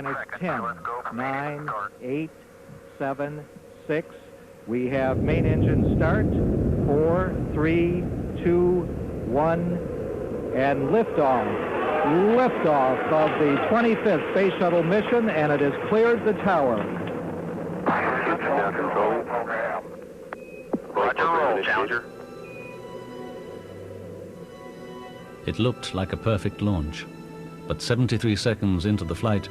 minus 10, 9, 8, 7, 6. We have main engine start. 4, 3, 2, 1, and liftoff. Liftoff of the 25th Space Shuttle mission, and it has cleared the tower. Now control. Roger, roll, Challenger. It looked like a perfect launch, but 73 seconds into the flight,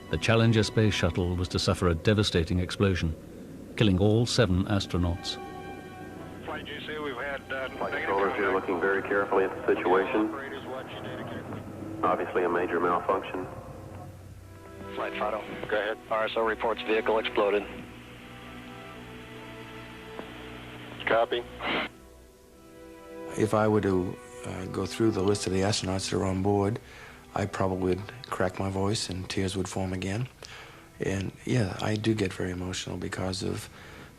the Challenger space shuttle was to suffer a devastating explosion, killing all 7 astronauts. Flight GC, we've had flight controllers here looking very carefully at the situation. Obviously a major malfunction. Flight Fido, go ahead. RSO reports vehicle exploded. Copy. If I were to go through the list of the astronauts that are on board, I probably would crack my voice and tears would form again. And yeah, I do get very emotional because of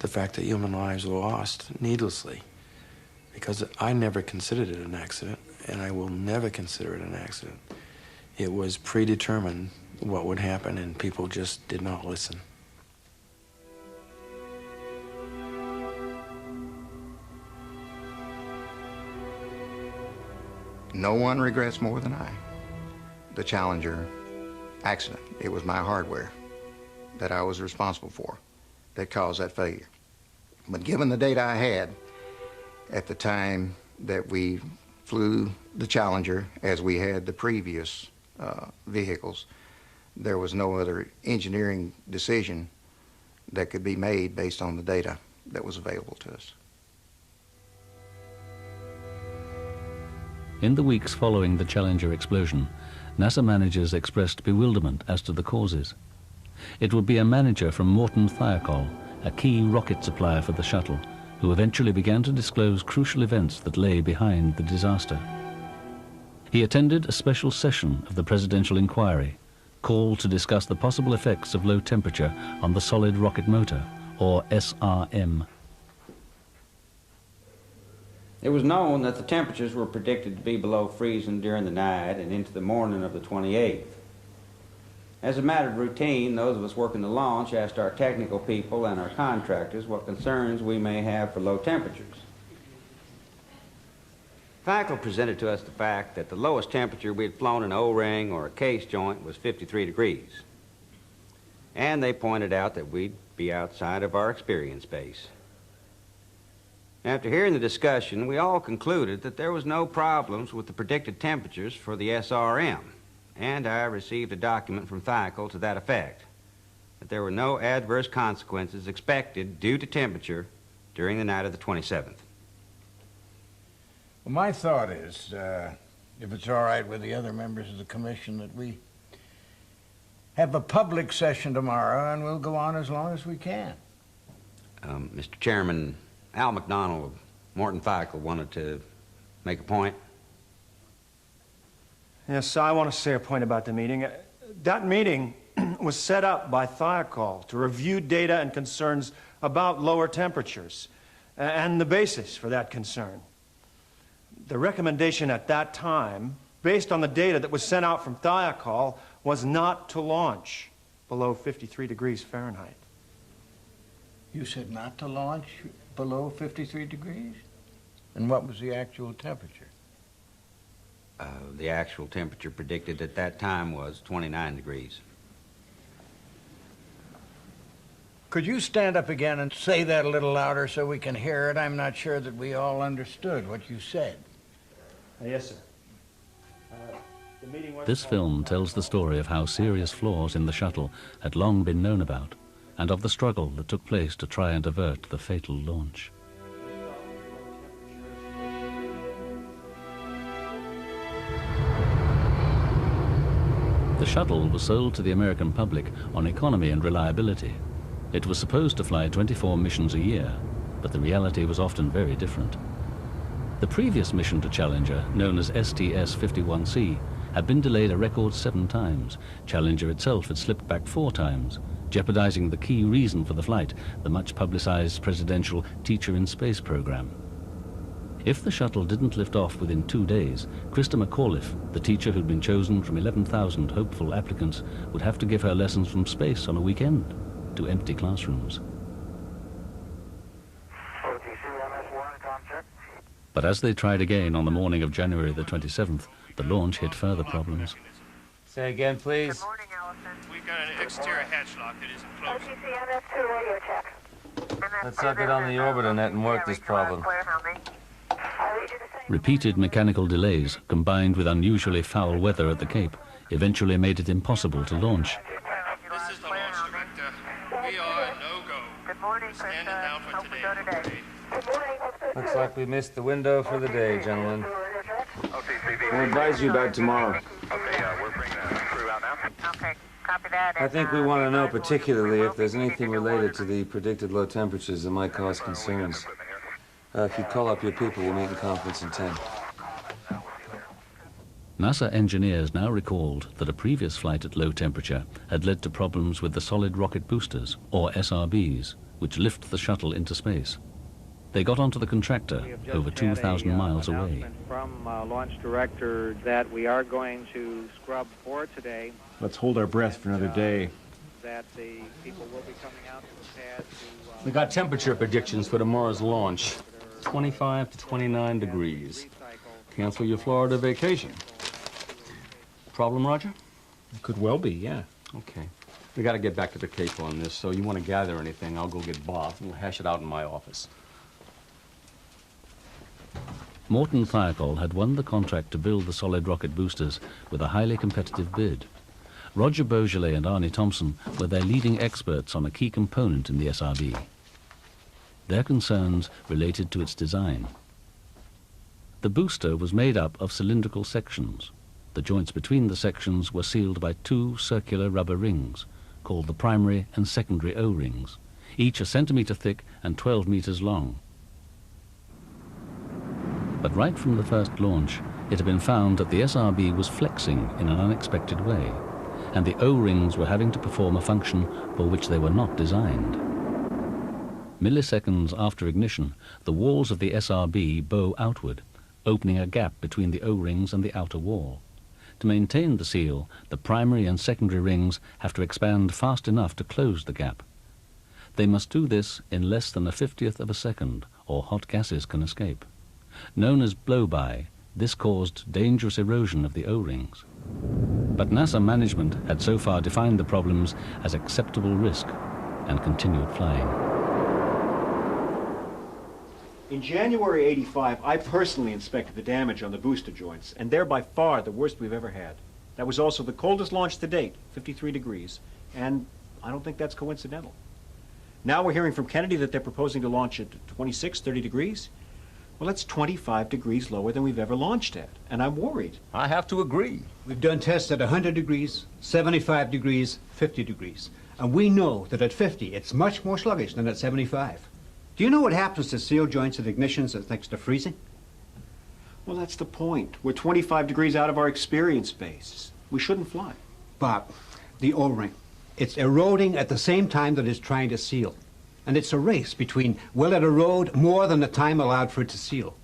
the fact that human lives were lost needlessly. Because I never considered it an accident, and I will never consider it an accident. It was predetermined what would happen, and people just did not listen. No one regrets more than I the Challenger accident. It was my hardware that I was responsible for that caused that failure. But given the data I had at the time that we flew the Challenger, as we had the previous vehicles, there was no other engineering decision that could be made based on the data that was available to us. In the weeks following the Challenger explosion, NASA managers expressed bewilderment as to the causes. It would be a manager from Morton Thiokol, a key rocket supplier for the shuttle, who eventually began to disclose crucial events that lay behind the disaster. He attended a special session of the presidential inquiry, called to discuss the possible effects of low temperature on the solid rocket motor, or SRM. It was known that the temperatures were predicted to be below freezing during the night and into the morning of the 28th. As a matter of routine, those of us working the launch asked our technical people and our contractors what concerns we may have for low temperatures. Thiokol presented to us the fact that the lowest temperature we had flown an O-ring or a case joint was 53 degrees. And they pointed out that we'd be outside of our experience base. After hearing the discussion, we all concluded that there was no problems with the predicted temperatures for the SRM, and I received a document from Thiokol to that effect, that there were no adverse consequences expected due to temperature during the night of the 27th. Well, my thought is, if it's all right with the other members of the commission, that we have a public session tomorrow, and we'll go on as long as we can. Mr. Chairman, Al McDonald of Morton Thiokol wanted to make a point. Yes, I want to say a point about the meeting. That meeting was set up by Thiokol to review data and concerns about lower temperatures and the basis for that concern. The recommendation at that time, based on the data that was sent out from Thiokol, was not to launch below 53 degrees Fahrenheit. You said not to launch below 53 degrees? And what was the actual temperature? The actual temperature predicted at that time was 29 degrees. Could you stand up again and say that a little louder so we can hear it? I'm not sure that we all understood what you said. Yes, sir. This film tells the story of how serious flaws in the shuttle had long been known about, and of the struggle that took place to try and avert the fatal launch. The shuttle was sold to the American public on economy and reliability. It was supposed to fly 24 missions a year, but the reality was often very different. The previous mission to Challenger, known as STS-51C, had been delayed a record 7 times. Challenger itself had slipped back 4 times, jeopardizing the key reason for the flight, the much publicized presidential Teacher in Space program. If the shuttle didn't lift off within 2 days, Krista McAuliffe, the teacher who'd been chosen from 11,000 hopeful applicants, would have to give her lessons from space on a weekend to empty classrooms. But as they tried again on the morning of January the 27th, the launch hit further problems. Say again, please. Good morning, Allison. We've got an exterior hatch lock that isn't closed. OTC-MS2 radio check. Let's not get on the orbiter net and work this problem. Repeated mechanical delays, combined with unusually foul weather at the Cape, eventually made it impossible to launch. This is the launch director. We are a no-go. Good morning, Standing down for today. Looks like we missed the window for the day, gentlemen. We'll advise you about tomorrow. We're bringing a crew out now. Okay, copy that. I think we want to know particularly if there's anything related to the predicted low temperatures that might cause concerns. If you call up your people, we'll meet in conference in 10. NASA engineers now recalled that a previous flight at low temperature had led to problems with the solid rocket boosters, or SRBs, which lift the shuttle into space. They got onto the contractor over 2,000 miles away. From launch director that we are going to scrub for today. Let's hold our breath for another day. That the people will be coming out to the pad to... We got temperature predictions for tomorrow's launch. 25 to 29 degrees. Cancel your Florida vacation. Problem, Roger? It could well be, yeah. Okay. We got to get back to the Cape on this, so you want to gather anything, I'll go get Bob. We'll hash it out in my office. Morton Thiokol had won the contract to build the solid rocket boosters with a highly competitive bid. Roger Beaujolais and Arnie Thompson were their leading experts on a key component in the SRB. Their concerns related to its design. The booster was made up of cylindrical sections. The joints between the sections were sealed by 2 circular rubber rings, called the primary and secondary O-rings, each a centimeter thick and 12 meters long. But right from the first launch, it had been found that the SRB was flexing in an unexpected way, and the O-rings were having to perform a function for which they were not designed. Milliseconds after ignition, the walls of the SRB bow outward, opening a gap between the O-rings and the outer wall. To maintain the seal, the primary and secondary rings have to expand fast enough to close the gap. They must do this in less than a 50th of a second, or hot gases can escape. Known as blow-by, this caused dangerous erosion of the O-rings. But NASA management had so far defined the problems as acceptable risk and continued flying. In January '85, I personally inspected the damage on the booster joints, and they're by far the worst we've ever had. That was also the coldest launch to date, 53 degrees, and I don't think that's coincidental. Now we're hearing from Kennedy that they're proposing to launch at 26, 30 degrees. Well, that's 25 degrees lower than we've ever launched at, and I'm worried. I have to agree. We've done tests at 100 degrees, 75 degrees, 50 degrees. And we know that at 50, it's much more sluggish than at 75. Do you know what happens to seal joints at ignitions that's next to freezing? Well, that's the point. We're 25 degrees out of our experience base. We shouldn't fly. Bob, the O-ring. It's eroding at the same time that it's trying to seal. And it's a race between, will it erode more than the time allowed for it to seal?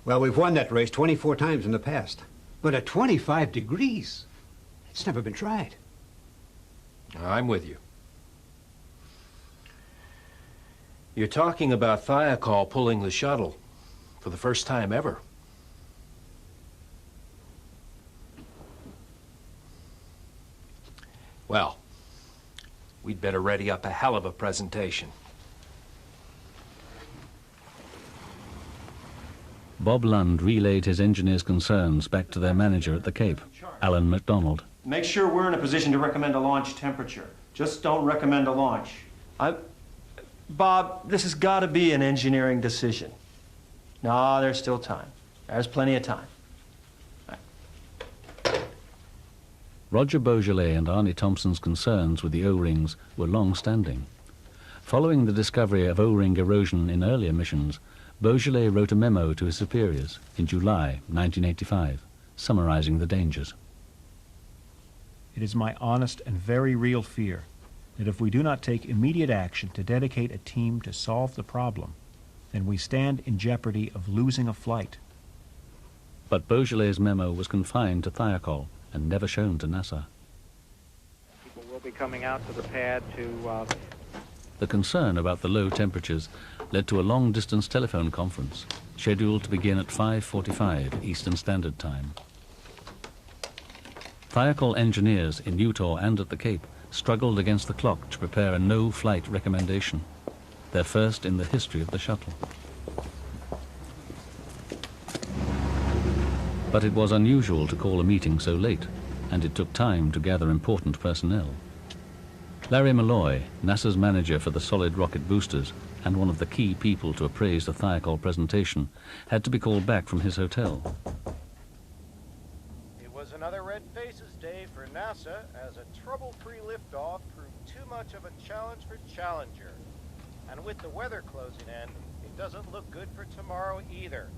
Well, we've won that race 24 times in the past. But at 25 degrees, it's never been tried. I'm with you. You're talking about Thiokol pulling the shuttle for the first time ever. Well, we'd better ready up a hell of a presentation. Bob Lund relayed his engineers' concerns back to their manager at the Cape, Alan MacDonald. Make sure we're in a position to recommend a launch temperature. Just don't recommend a launch. Bob, this has got to be an engineering decision. No, there's still time. There's plenty of time. Roger Beaujolais and Arnie Thompson's concerns with the O-rings were long-standing. Following the discovery of O-ring erosion in earlier missions, Beaujolais wrote a memo to his superiors in July 1985, summarizing the dangers. It is my honest and very real fear that if we do not take immediate action to dedicate a team to solve the problem, then we stand in jeopardy of losing a flight. But Beaujolais' memo was confined to Thiokol and never shown to NASA. People will be coming out to the pad to... The concern about the low temperatures led to a long-distance telephone conference, scheduled to begin at 5:45 Eastern Standard Time. Thiokol engineers in Utah and at the Cape struggled against the clock to prepare a no-flight recommendation, their first in the history of the shuttle. But it was unusual to call a meeting so late, and it took time to gather important personnel. Larry Malloy, NASA's manager for the solid rocket boosters and one of the key people to appraise the Thiokol presentation, had to be called back from his hotel. It was another red faces day for NASA as a trouble-free liftoff proved too much of a challenge for Challenger. And with the weather closing in, it doesn't look good for tomorrow either.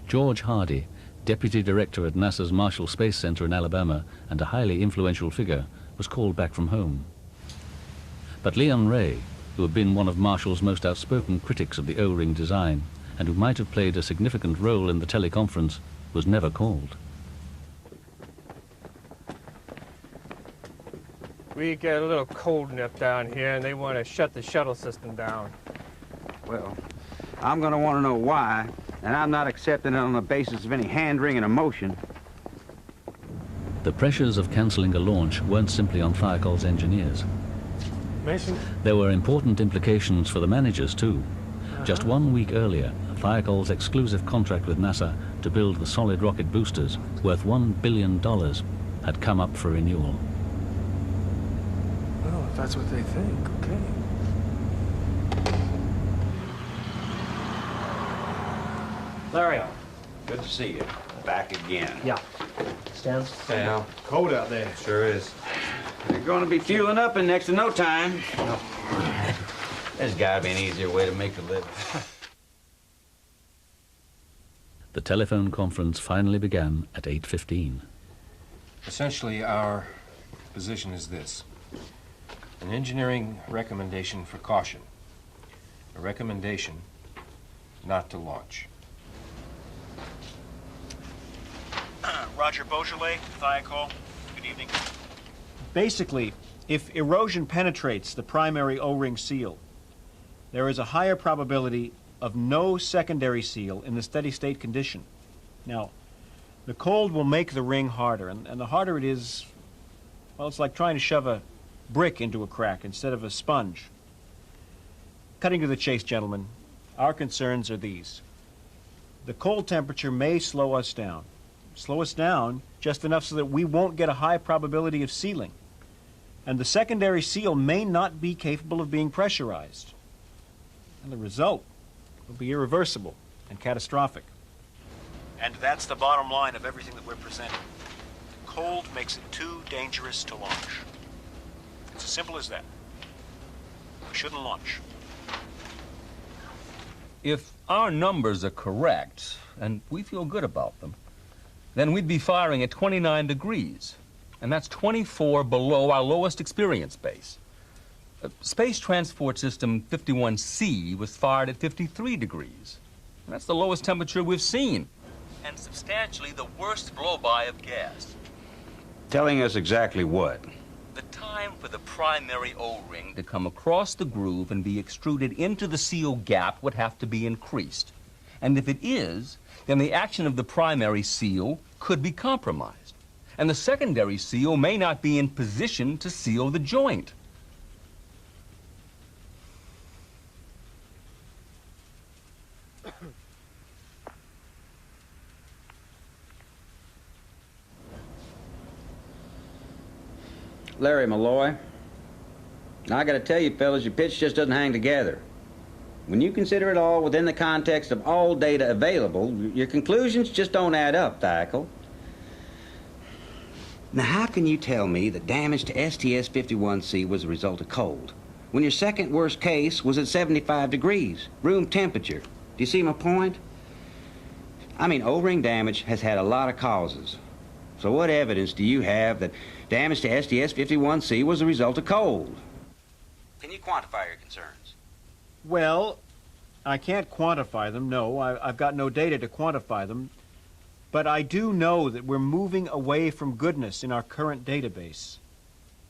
George Hardy, deputy director at NASA's Marshall Space Center in Alabama and a highly influential figure, was called back from home. But Leon Ray, who had been one of Marshall's most outspoken critics of the O-ring design and who might have played a significant role in the teleconference, was never called. We get a little cold enough down here and they want to shut the shuttle system down. Well, I'm going to want to know why, and I'm not accepting it on the basis of any hand-wringing emotion. The pressures of cancelling a launch weren't simply on Thiokol's engineers. Mason? There were important implications for the managers, too. Just 1 week earlier, Thiokol's exclusive contract with NASA to build the solid rocket boosters, worth $1 billion, had come up for renewal. Well, if that's what they think, okay. Larry, good to see you. Back again. Yeah. Stan? Hey, Al. Cold out there. Sure is. You're going to be fueling up in next to no time. There's got to be an easier way to make a living. The telephone conference finally began at 8:15. Essentially, our position is this. An engineering recommendation for caution. A recommendation not to launch. Roger Beaujolais, Thiokol. Good evening. Basically, if erosion penetrates the primary O-ring seal, there is a higher probability of no secondary seal in the steady-state condition. Now, the cold will make the ring harder, and the harder it is, well, it's like trying to shove a brick into a crack instead of a sponge. Cutting to the chase, gentlemen, our concerns are these. The cold temperature may slow us down. Slow us down just enough so that we won't get a high probability of sealing. And the secondary seal may not be capable of being pressurized. And the result will be irreversible and catastrophic. And that's the bottom line of everything that we're presenting. The cold makes it too dangerous to launch. It's as simple as that. We shouldn't launch. If our numbers are correct, and we feel good about them, then we'd be firing at 29 degrees, and that's 24 below our lowest experience base. Space Transport System 51C was fired at 53 degrees, and that's the lowest temperature we've seen, and substantially the worst blow-by of gas. Telling us exactly what? The time for the primary O-ring to come across the groove and be extruded into the seal gap would have to be increased. And if it is, then the action of the primary seal could be compromised. And the secondary seal may not be in position to seal the joint. Larry Malloy. Now, I got to tell you, fellas, your pitch just doesn't hang together. When you consider it all within the context of all data available, your conclusions just don't add up, Thiokol. Now, how can you tell me that damage to STS-51C was a result of cold, when your second worst case was at 75 degrees, room temperature? Do you see my point? I mean, O-ring damage has had a lot of causes. So what evidence do you have that damage to STS-51C was a result of cold? Can you quantify your concerns? Well, I can't quantify them, no. I've got no data to quantify them. But I do know that we're moving away from goodness in our current database.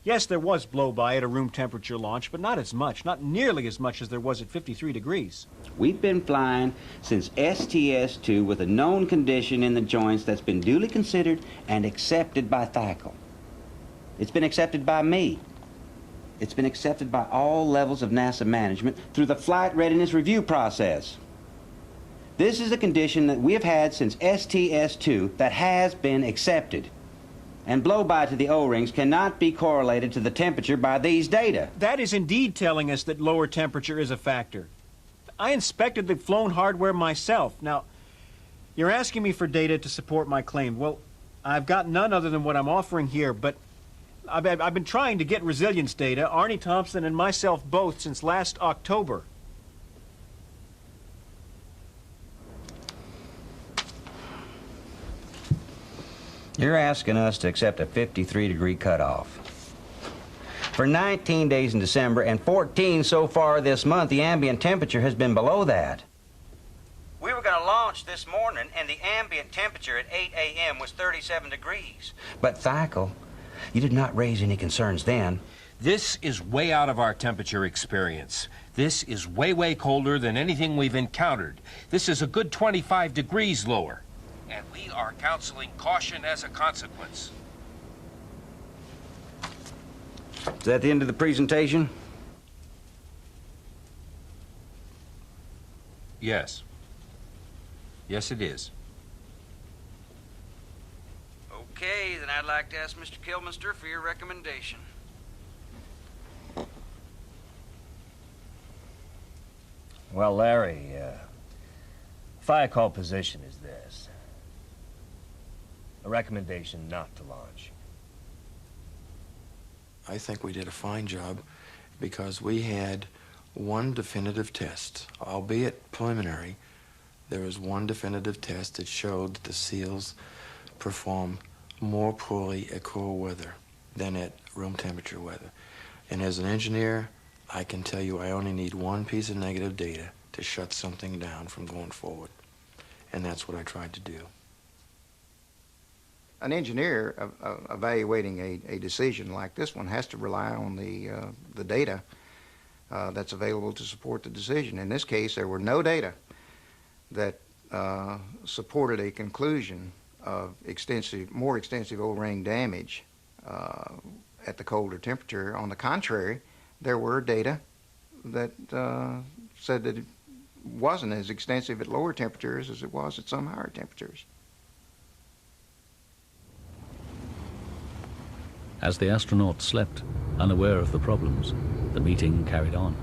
Yes, there was blow-by at a room temperature launch, but not as much, not nearly as much as there was at 53 degrees. We've been flying since STS-2 with a known condition in the joints that's been duly considered and accepted by Thiel. It's been accepted by me. It's been accepted by all levels of NASA management through the flight readiness review process. This is a condition that we have had since STS-2 that has been accepted. And blow-by to the O-rings cannot be correlated to the temperature by these data. That is indeed telling us that lower temperature is a factor. I inspected the flown hardware myself. Now, you're asking me for data to support my claim. Well, I've got none other than what I'm offering here, but I've been trying to get resilience data, Arnie Thompson and myself both, since last October. You're asking us to accept a 53-degree cutoff. For 19 days in December and 14 so far this month, the ambient temperature has been below that. We were going to launch this morning, and the ambient temperature at 8 a.m. was 37 degrees. But Thiel, you did not raise any concerns then. This is way out of our temperature experience. This is way, way colder than anything we've encountered. This is a good 25 degrees lower. And we are counseling caution as a consequence. Is that the end of the presentation? Yes. Yes, it is. Okay, then I'd like to ask Mr. Kilminster for your recommendation. Well, Larry, fire call position is this. A recommendation not to launch. I think we did a fine job because we had one definitive test, albeit preliminary. There was one definitive test that showed that the SEALs perform more poorly at cool weather than at room temperature weather. And as an engineer, I can tell you I only need one piece of negative data to shut something down from going forward. And that's what I tried to do. An engineer evaluating a decision like this one has to rely on the data that's available to support the decision. In this case, there were no data that supported a conclusion of more extensive O-ring damage at the colder temperature. On the contrary, there were data that said that it wasn't as extensive at lower temperatures as it was at some higher temperatures. As the astronauts slept, unaware of the problems, the meeting carried on.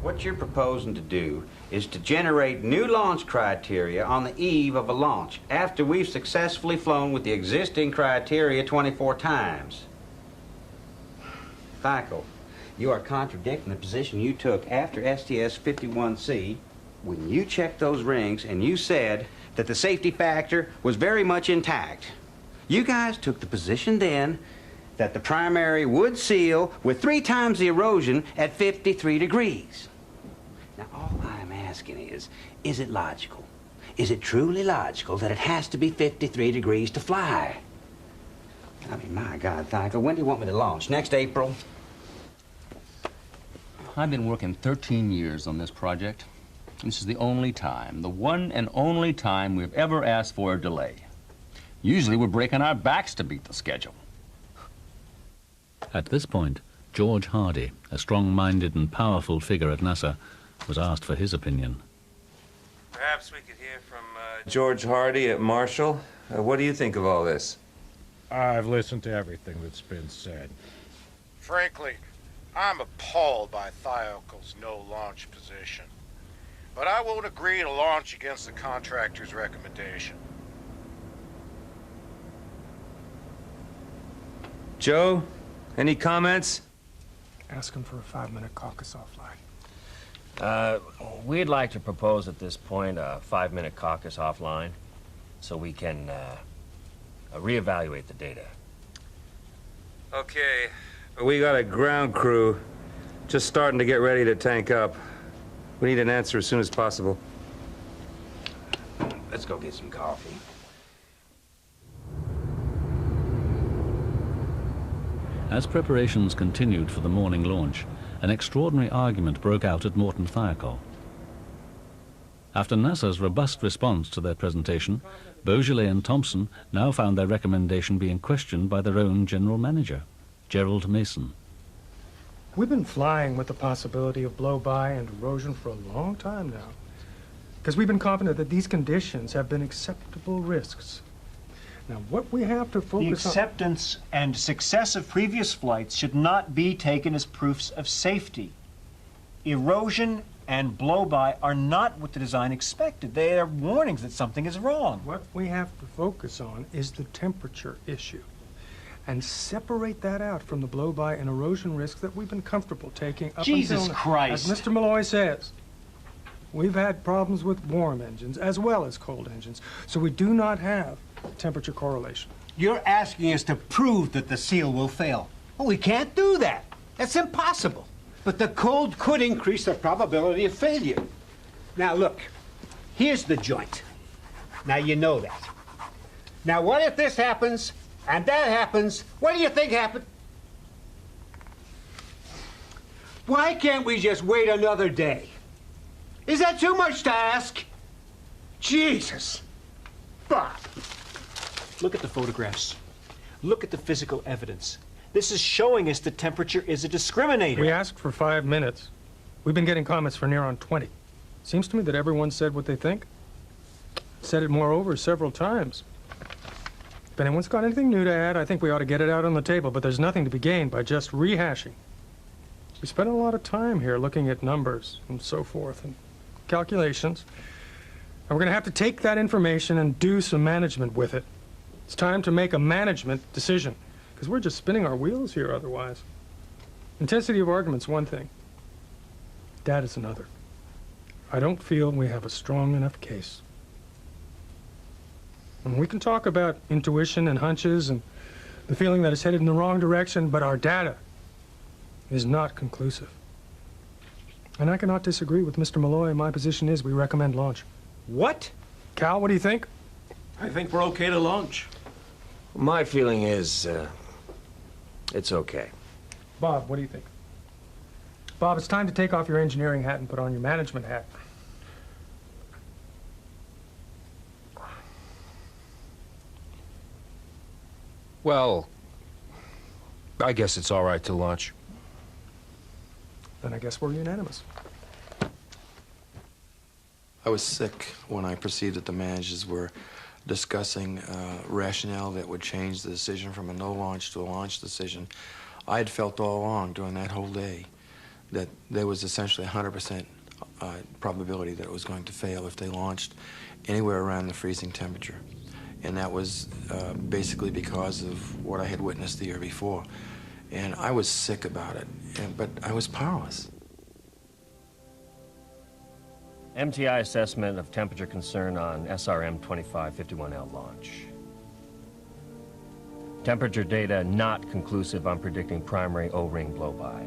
What you're proposing to do is to generate new launch criteria on the eve of a launch after we've successfully flown with the existing criteria 24 times. Thiel, you are contradicting the position you took after STS-51C when you checked those rings and you said that the safety factor was very much intact. You guys took the position then that the primary would seal with 3 times the erosion at 53 degrees. Now, all I'm asking is it logical? Is it truly logical that it has to be 53 degrees to fly? I mean, my God, Thiel, when do you want me to launch? Next April? I've been working 13 years on this project. This is the only time, the one and only time we've ever asked for a delay. Usually we're breaking our backs to beat the schedule. At this point, George Hardy, a strong-minded and powerful figure at NASA, was asked for his opinion. Perhaps we could hear from George Hardy at Marshall. What do you think of all this? I've listened to everything that's been said. Frankly, I'm appalled by Thiel's no-launch position. But I won't agree to launch against the contractor's recommendation. Joe, any comments? Ask him for a 5-minute caucus offline. We'd like to propose at this point a 5-minute caucus offline so we can reevaluate the data. Okay. We got a ground crew just starting to get ready to tank up. We need an answer as soon as possible. Let's go get some coffee. As preparations continued for the morning launch, an extraordinary argument broke out at Morton Thiokol. After NASA's robust response to their presentation, Beaujolais and Thompson now found their recommendation being questioned by their own general manager, Gerald Mason. We've been flying with the possibility of blow-by and erosion for a long time now, because we've been confident that these conditions have been acceptable risks. Now, what we have to focus on... The acceptance and success of previous flights should not be taken as proofs of safety. Erosion and blow-by are not what the design expected. They are warnings that something is wrong. What we have to focus on is the temperature issue, and separate that out from the blow-by and erosion risks that we've been comfortable taking up Jesus until now. Christ. As Mr. Malloy says, we've had problems with warm engines as well as cold engines, so we do not have temperature correlation. You're asking us to prove that the seal will fail. Well, we can't do that. That's impossible. But the cold could increase the probability of failure. Now, look, here's the joint. Now, you know that. Now, what if this happens and that happens? What do you think happened? Why can't we just wait another day? Is that too much to ask? Jesus. Bob. Look at the photographs. Look at the physical evidence. This is showing us the temperature is a discriminator. We asked for 5 minutes. We've been getting comments for near on 20. Seems to me that everyone said what they think. Said it moreover several times. If anyone's got anything new to add, I think we ought to get it out on the table, but there's nothing to be gained by just rehashing. We spent a lot of time here looking at numbers and so forth and calculations. And we're going to have to take that information and do some management with it. It's time to make a management decision, because we're just spinning our wheels here otherwise. Intensity of argument's one thing. Data's another. I don't feel we have a strong enough case. And we can talk about intuition and hunches and the feeling that it's headed in the wrong direction, but our data is not conclusive. And I cannot disagree with Mr. Malloy. My position is we recommend launch. What? Cal, what do you think? I think we're okay to launch. My feeling is, it's okay. Bob, what do you think? Bob, it's time to take off your engineering hat and put on your management hat. Well, I guess it's all right to launch. Then I guess we're unanimous. I was sick when I perceived that the managers were discussing rationale that would change the decision from a no launch to a launch decision. I had felt all along during that whole day that there was essentially 100% probability that it was going to fail if they launched anywhere around the freezing temperature. And that was basically because of what I had witnessed the year before. And I was sick about it, but I was powerless. MTI assessment of temperature concern on SRM 2551L launch. Temperature data not conclusive on predicting primary O-ring blow-by.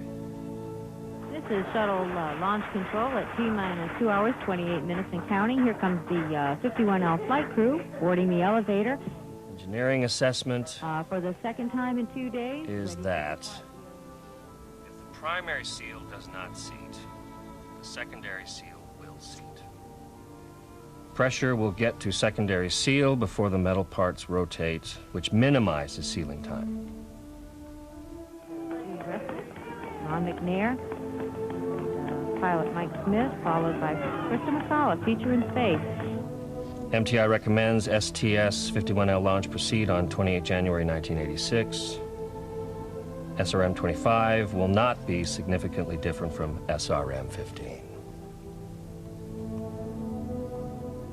This is shuttle launch control at T-minus 2 hours, 28 minutes and counting. Here comes the 51L flight crew boarding the elevator. Engineering assessment for the second time in 2 days. is that if the primary seal does not seat, the secondary seal will seat. Pressure will get to secondary seal before the metal parts rotate, which minimizes sealing time. Ron McNair, pilot Mike Smith, followed by Krista McCullough, feature in space. MTI recommends STS-51L launch proceed on 28 January 1986. SRM-25 will not be significantly different from SRM-15.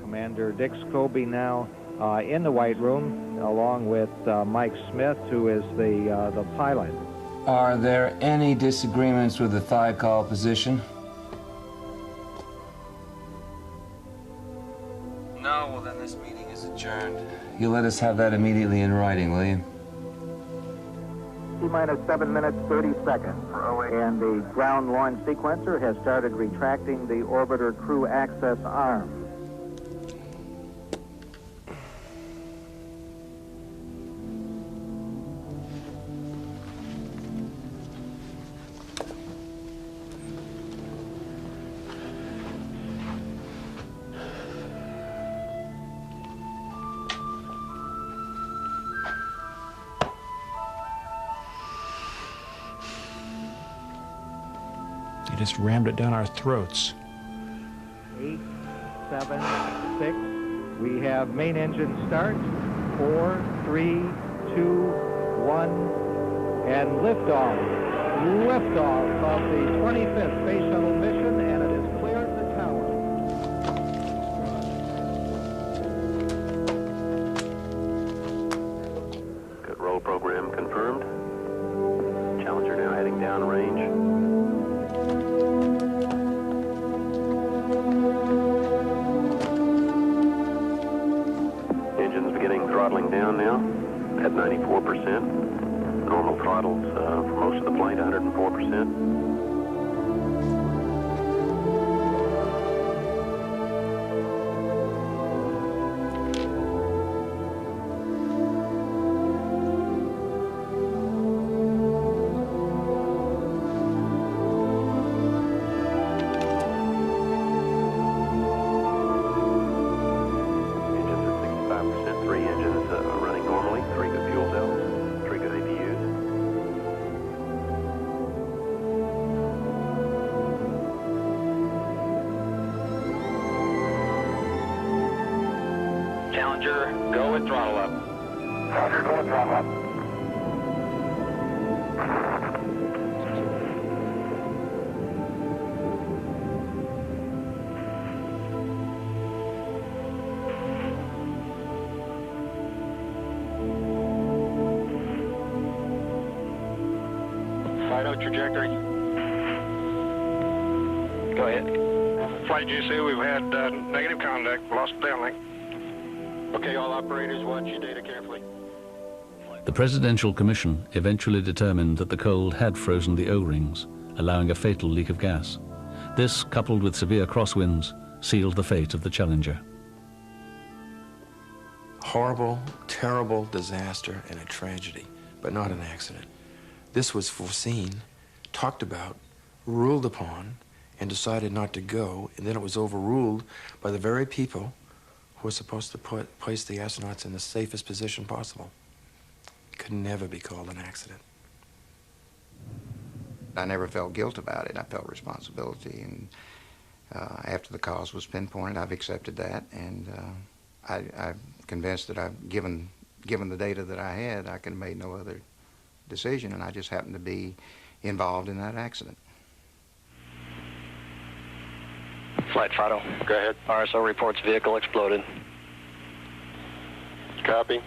Commander Dick Scobie now in the White Room, along with Mike Smith, who is the pilot. Are there any disagreements with the Thiokol position? No, well then this meeting is adjourned. You'll let us have that immediately in writing, will you? T-minus 7 minutes, 30 seconds. And the ground launch sequencer has started retracting the orbiter crew access arm. They just rammed it down our throats. 8, 7, 6. We have main engine start. 4, 3, 2, 1, and liftoff. Liftoff of the 25th Space Shuttle mission, and it has cleared the tower. Good roll program confirmed. Challenger now heading downrange. Engines beginning throttling down now at 94%. Normal throttles for most of the plane, 104%. Challenger, go and throttle up. Challenger, go and throttle up. Fido trajectory. Go ahead. Flight GC, we've had negative contact, lost downlink. Okay, all operators, watch your data carefully. The Presidential Commission eventually determined that the cold had frozen the O-rings, allowing a fatal leak of gas. This, coupled with severe crosswinds, sealed the fate of the Challenger. Horrible, terrible disaster and a tragedy, but not an accident. This was foreseen, talked about, ruled upon, and decided not to go, and then it was overruled by the very people who were supposed to place the astronauts in the safest position possible. It could never be called an accident. I never felt guilt about it. I felt responsibility, and after the cause was pinpointed, I've accepted that, and I'm convinced that given the data that I had, I could have made no other decision, and I just happened to be involved in that accident. Flight Fido, go ahead. RSO reports vehicle exploded. Copy.